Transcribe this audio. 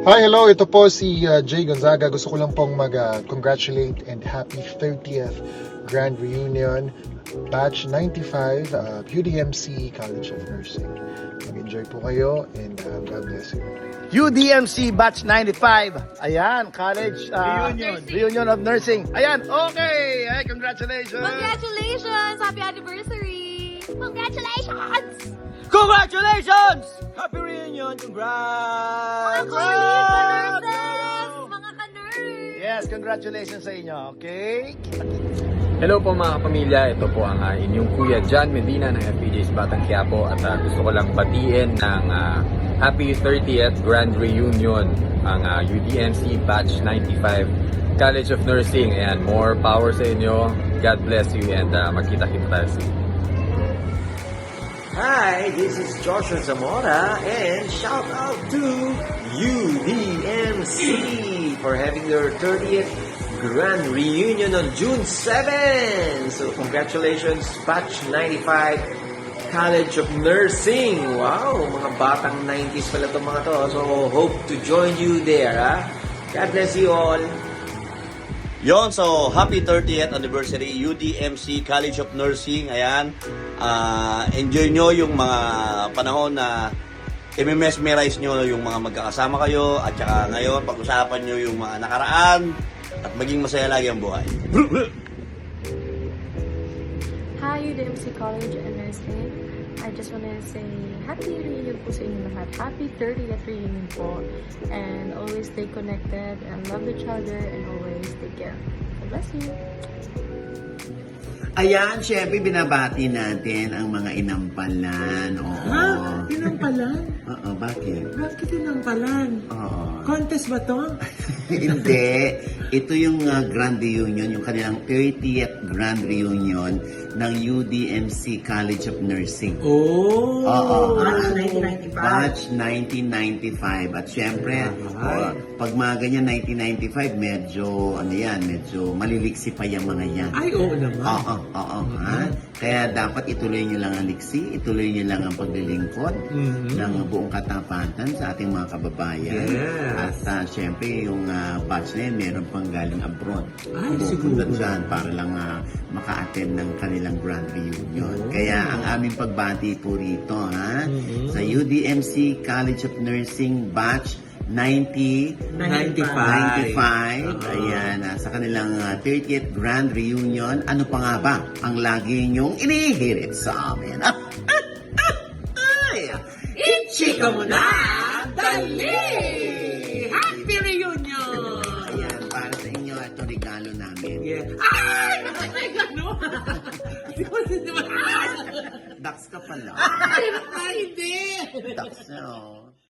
Hi, hello. Ito po si Jay Gonzaga. Gusto ko lang pong mag-congratulate and happy 30th Grand Reunion Batch 95 UDMC College of Nursing. Mag-enjoy po kayo and God bless you. UDMC Batch 95. Ayan, College Reunion of Nursing. Ayan, okay. Ay, congratulations. Congratulations! Happy anniversary! Congratulations! Congratulations! Happy reunion! Congrats! Mga colleagues, ka-nurses! Mga ka-nurse! Yes, congratulations sa inyo, okay? Hello po mga pamilya, ito po ang inyong Kuya John Medina ng FPJ's Batang Quiapo at gusto ko lang batiin ng Happy 30th Grand Reunion ang UDMC Batch 95 College of Nursing. And more power sa inyo. God bless you and magkita-kita tayo soon. Hi, this is Joshua Zamora and shout out to UDMC for having their 30th Grand Reunion on June 7. So congratulations, Batch 95 College of Nursing. Wow, mga batang 90s pala itong mga to. So hope to join you there. God bless you all. Yon, so happy 30th anniversary UDMC College of Nursing. Ayan, enjoy nyo yung mga panahon na i-mesmerize nyo yung mga magkakasama kayo. At saka ngayon, pag-usapan nyo yung mga nakaraan at maging masaya lagi ang buhay. Hi, UDMC College and Nursing. I just want to say happy reunion po sa inyo lahat. Happy 30th reunion po. And always stay connected and love each other and always take care. God bless you. Ayan, syempre binabati natin ang mga inampalan. Oo. Ha? Inampalan? Oo, bakit? Bakit inampalan? Oo. Contest ba to? Hindi. Ito yung Grand Reunion, yung kanilang 30th Grand Reunion ng UDMC College of Nursing. Oh! Oo. Batch 1995. Batch 1995. At syempre, pag mga ganyan 1995, medyo, medyo maliliksi pa yung mga yan. Ay, oo naman. Oo. Kaya dapat ituloy nyo lang ang liksi, ituloy nyo lang ang paglilingkod ng buong katapatan sa ating mga kababayan. Yes. At syempre, yung batch na yun, meron pang galing abroad. Ay, Pupunta siguro. dyan para lang maka-attend ng kanilang grand reunion. Oh. Kaya ang aming pagbati po rito, sa UDMC College of Nursing Batch 95. 95. Ayan, sa kanilang 30th Grand Reunion. Ano pa nga ba ang lagi nyong inihirit sa amin? Ichika mo na! Dali! Happy reunion! Ayan, para sa inyo, ito regalo namin. Yeah. Ay! Ay, gano'n! Dax ka pala. Ay, hindi! Dax, no?